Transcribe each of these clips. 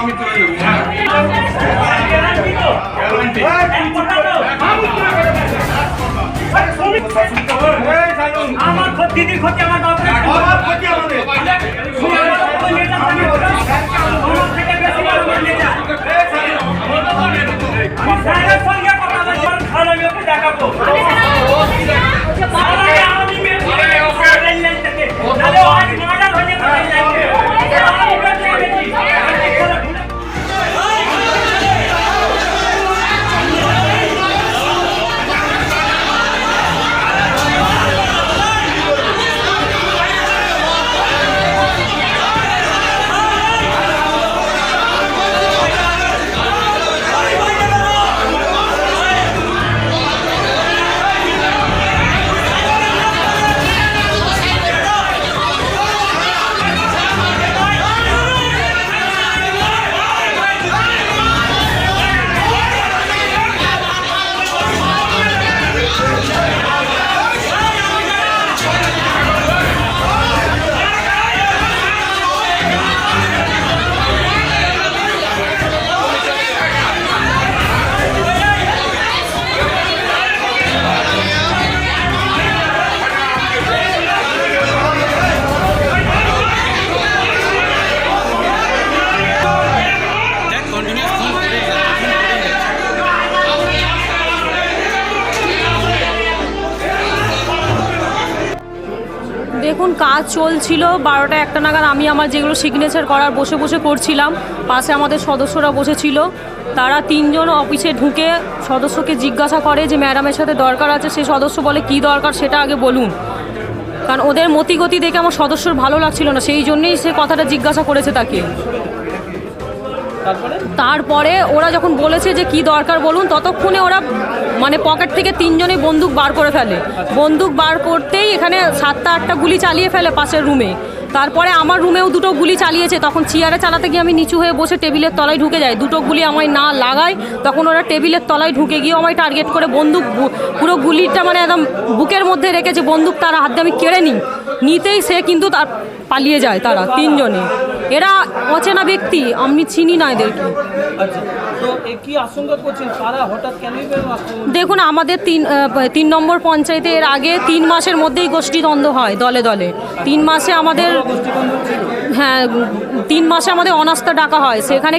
আমি তুলে নেবো। আমার দিদির ক্ষতি আমার দেখুন কাজ চলছিল 12টা 1টা নাগাদ আমি আমার যেগুলো সিগনেচার করার বসে বসে করছিলাম, পাশে আমাদের সদস্যরা বসেছিল। তারা 3 জন অফিসে ঢুকে সদস্যকে জিজ্ঞাসা করে যে ম্যাডামের সাথে দরকার আছে। সে সদস্য বলে কি দরকার সেটা আগে বলুন, কারণ ওদের মতিগতি দেখে আমার সদস্যর ভালো লাগছিল না, সেই জন্যই সে কথাটা জিজ্ঞাসা করেছে তাকে। তারপরে ওরা যখন বলেছে যে কি দরকার বলুন, ততক্ষণে ওরা মানে পকেট থেকে 3 জনে বন্দুক বার করে ফেলে। বন্দুক বার করতেই এখানে 7টা 8টা গুলি চালিয়ে ফেলে পাশের রুমে। তারপরে আমার রুমেও 2টো গুলি চালিয়েছে। তখন চেয়ারে চালাতে গিয়ে আমি নিচু হয়ে বসে টেবিলের তলায় ঢুকে যাই। 2টো গুলি আমায় না লাগায়, তখন ওরা টেবিলের তলায় ঢুকে গিয়ে আমায় টার্গেট করে বন্দুক পুরো গুলিটা মানে একদম বুকের মধ্যে রেখেছে। বন্দুক তার হাত দিয়ে আমি কেড়ে নিতেই সে কিন্তু তার পালিয়ে যায়। তারা 3 জনে, এরা অচেনা ব্যক্তি, আমি চিনি না এদেরকে। দেখুন আমাদের 3 নম্বর পঞ্চায়েতে এর আগে 3 মাসের মধ্যেই গোষ্ঠীদ্বন্দ্ব হয় দলে দলে। 3 মাসে আমাদের হ্যাঁ 3 মাসে আমাদের অনাস্থা ডাকা হয়। সেখানে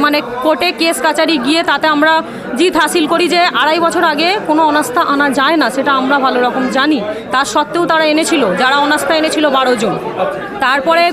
মানে কোর্টে কেস কাচারি গিয়ে তাতে আমরা জিত হাসিল করি যে 2.5 বছর আগে কোনো অনাস্থা আনা যায় না, সেটা আমরা ভালো রকম জানি। তার সত্ত্বেও তারা এনেছিল, যারা অনাস্থা এনেছিল 12 জন। তারপরে